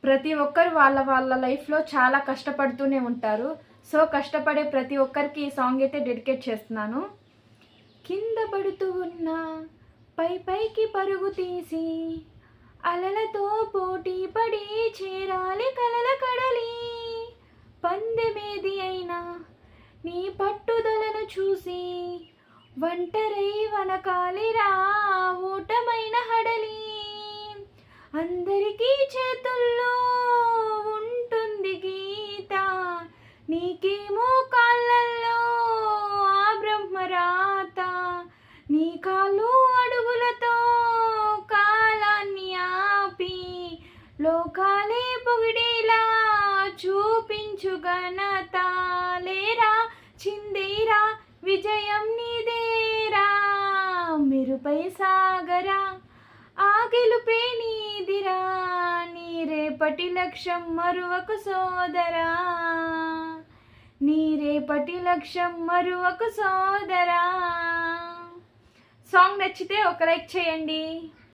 ప్రతి ఒక్కరు వాళ్ళ వాళ్ళ లైఫ్లో చాలా కష్టపడుతూనే ఉంటారు. సో కష్టపడే ప్రతి ఒక్కరికి ఈ సాంగ్ అయితే డెడికేట్ చేస్తున్నాను. కింద పడుతూ ఉన్న పై పైకి పరుగు తీసి అలలతో పోటీ పడి చేరాలి కలల కడలి. పందెమేది అయినా నీ పట్టుదలను చూసి ఒంటరై వనకాలిరా ఓటమైన హడలి. అందరికీ చేతుల్లో ఉంటుంది గీత, నీకేమో కాళ్ళల్లో ఆ బ్రహ్మరాత. నీ కాళ్ళు అడుగులతో కాలాన్ని ఆపి లోకాలే పొగిడేలా చూపించు ఘనత. లేరా చిందేరా విజయం నీదేరా, మెరుపై సాగరా ఆ గెలుపే నీదిరా. నీ రేపటి లక్ష్యం మరువకు సోదరా, నీ రేపటి లక్ష్యం మరువకు సోదరా. సాంగ్ నచ్చితే ఒక లైక్ చేయండి.